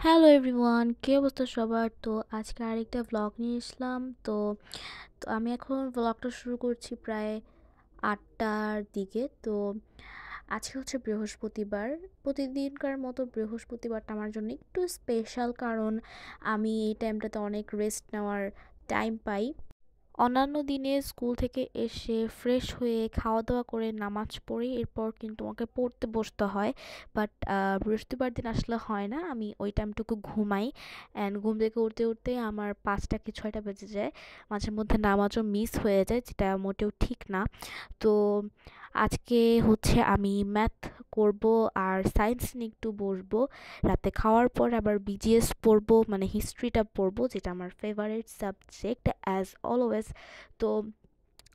Hello everyone, কি অবস্থা সবার? তো আজকে আরেকটা ভ্লগ নিয়ে আসলাম। তো আমি এখন ভ্লগটা শুরু করছি প্রায় ৮টার দিকে। তো আজকে হচ্ছে বৃহস্পতিবার। প্রতিদিনকার মতো বৃহস্পতিবারটা আমার জন্য একটু স্পেশাল, কারণ আমি এই টাইমটাতে অনেক রেস্ট নেওয়ার টাইম পাই। অন্যান্য দিনে স্কুল থেকে এসে ফ্রেশ হয়ে খাওয়া দাওয়া করে নামাজ পড়ি, এরপর কিন্তু আমাকে পড়তে বসতে হয়। বাট বৃহস্পতিবার দিন আসলে হয় না, আমি ওই টাইমটুকু ঘুমাই। অ্যান্ড ঘুম থেকে উঠতে উঠতে আমার ৫টা কি ৬টা বেজে যায়। মাঝে মধ্যে নামাজও মিস হয়ে যায়, যেটা মোটেও ঠিক না। তো আজকে হচ্ছে আমি ম্যাথ করব আর সায়েন্স নিয়ে একটু বসবো। রাতে খাওয়ার পর আবার বিজিএস পড়বো, মানে হিস্ট্রিটা পড়বো, যেটা আমার ফেভারিট সাবজেক্ট অ্যাজ অলওয়েজ। তো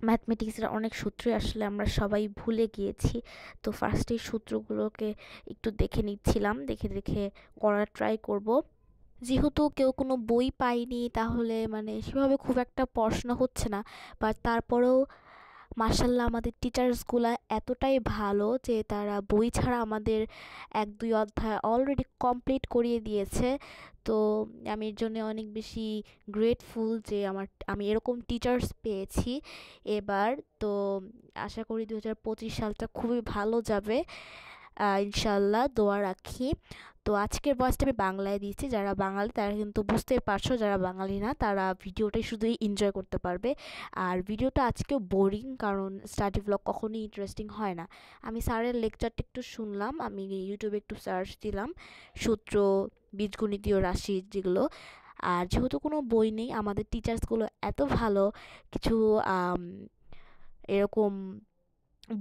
ম্যাথমেটিক্সের অনেক সূত্রই আসলে আমরা সবাই ভুলে গিয়েছি। তো ফার্স্টেই সূত্রগুলোকে একটু দেখে নিচ্ছিলাম, দেখে দেখে করার ট্রাই করব। যেহেতু কেউ কোনো বই পায়নি, তাহলে মানে সেভাবে খুব একটা পড়াশোনা হচ্ছে না। বাট তারপরেও মার্শাল্লাহ আমাদের টিচার্সগুলা এতটাই ভালো যে তারা বই ছাড়া আমাদের ১-২ অধ্যায় অলরেডি কমপ্লিট করিয়ে দিয়েছে। তো আমি এর জন্য অনেক বেশি গ্রেটফুল যে আমি এরকম টিচার্স পেয়েছি এবার। তো আশা করি ২০২৫ সালটা খুবই ভালো যাবে, ইনশাল্লাহ দোয়া রাখি। তো আজকের ভয়েসটা আমি বাংলায় দিয়েছি, যারা বাঙালি তারা কিন্তু বুঝতেই পারছো, যারা বাঙালি না তারা ভিডিওটাই শুধুই এনজয় করতে পারবে। আর ভিডিওটা আজকেও বোরিং, কারণ স্টাডি ব্লগ কখনোই ইন্টারেস্টিং হয় না। আমি স্যারের লেকচারটা একটু শুনলাম, আমি ইউটিউবে একটু সার্চ দিলাম সূত্র, বীজগণিতীয় রাশি যেগুলো। আর যেহেতু কোনো বই নেই, আমাদের টিচার্সগুলো এত ভালো, কিছু এরকম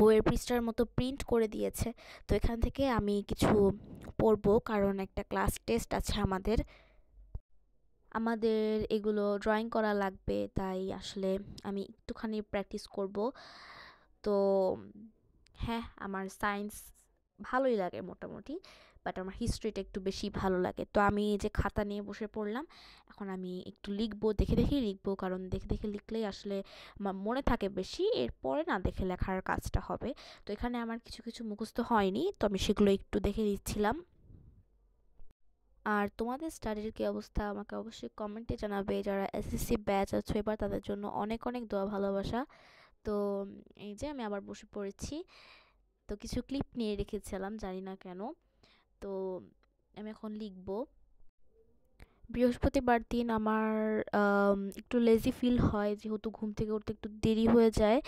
বইয়ের পৃষ্ঠার মতো প্রিন্ট করে দিয়েছে। তো এখান থেকে আমি কিছু পড়বো, কারণ একটা ক্লাস টেস্ট আছে আমাদের। আমাদের এগুলো ড্রয়িং করা লাগবে, তাই আসলে আমি একটুখানি প্র্যাকটিস করব। তো হ্যাঁ, আমার সায়েন্স ভালোই লাগে মোটামুটি, বাট আমার হিস্ট্রিটা একটু বেশি ভালো লাগে। তো আমি এই যে খাতা নিয়ে বসে পড়লাম, এখন আমি একটু লিখবো, দেখে দেখেই লিখবো, কারণ দেখে দেখে লিখলেই আসলে আমার মনে থাকে বেশি, এরপরে না দেখে লেখার কাজটা হবে। তো এখানে আমার কিছু কিছু মুখস্থ হয়নি, তো আমি সেগুলো একটু দেখে দিচ্ছিলাম। আর তোমাদের স্টাডির কী অবস্থা আমাকে অবশ্যই কমেন্টে জানাবে। যারা এসএসসি ব্যাচ আছে এবার, তাদের জন্য অনেক অনেক দোয়া ভালোবাসা। তো এই যে আমি আবার বসে পড়েছি। তো কিছু ক্লিপ নিয়ে রেখেছিলাম, জানি না কেন। তো আমি এখন লিখব। বৃহস্পতিবার দিন আমার একটু লেজি ফিল হয়, যেহেতু ঘুম থেকে উঠতে একটু দেরি হয়ে যায়।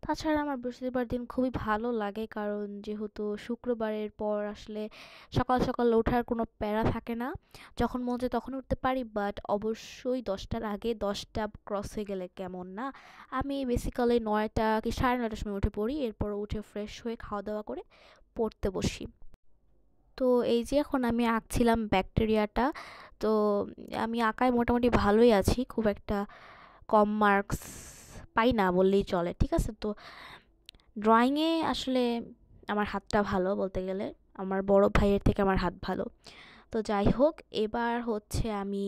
তাছাড়া আমার বৃহস্পতিবার দিন খুবই ভালো লাগে, কারণ যেহেতু শুক্রবারের পর আসলে সকাল সকাল ওঠার কোনো প্যারা থাকে না। যখন মন চায় তখন উঠতে পারি, বাট অবশ্যই 10টার আগে, 10টা ক্রস হয়ে গেলে কেমন না। আমি বেসিক্যালি 9টা কি 9:30টার সময় উঠে পড়ি, এরপর উঠে ফ্রেশ হয়ে খাওয়া দাওয়া করে পড়তে বসি। তো এই যে এখন আমি আঁকছিলাম ব্যাকটেরিয়াটা। তো আমি আঁকায় মোটামুটি ভালোই আছি, খুব একটা কম মার্কস পাই না বললেই চলে, ঠিক আছে। তো ড্রয়িংয়ে আসলে আমার হাতটা ভালো বলতে গেলে, আমার বড় ভাইয়ের থেকে আমার হাত ভালো। তো যাই হোক, এবার হচ্ছে আমি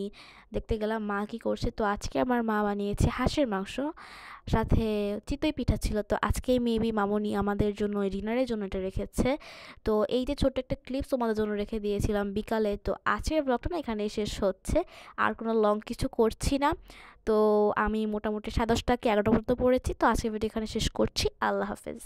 দেখতে গেলাম মা কী করছে। তো আজকে আমার মা বানিয়েছে হাঁসের মাংস, সাথে চিতই পিঠা ছিল। তো আজকেই মেবি মামুনি আমাদের জন্য ডিনারের জন্য এটা রেখেছে। তো এই যে ছোট্ট একটা ক্লিপস তোমাদের জন্য রেখে দিয়েছিলাম বিকালে। তো আজকের ব্লগটা না এখানেই শেষ হচ্ছে, আর কোনো লং কিছু করছি না। তো আমি মোটামুটি 10:30 কি 11টা পর্যন্ত পড়েছি। তো আজকের ভিডিও এখানে শেষ করছি। আল্লাহ হাফেজ।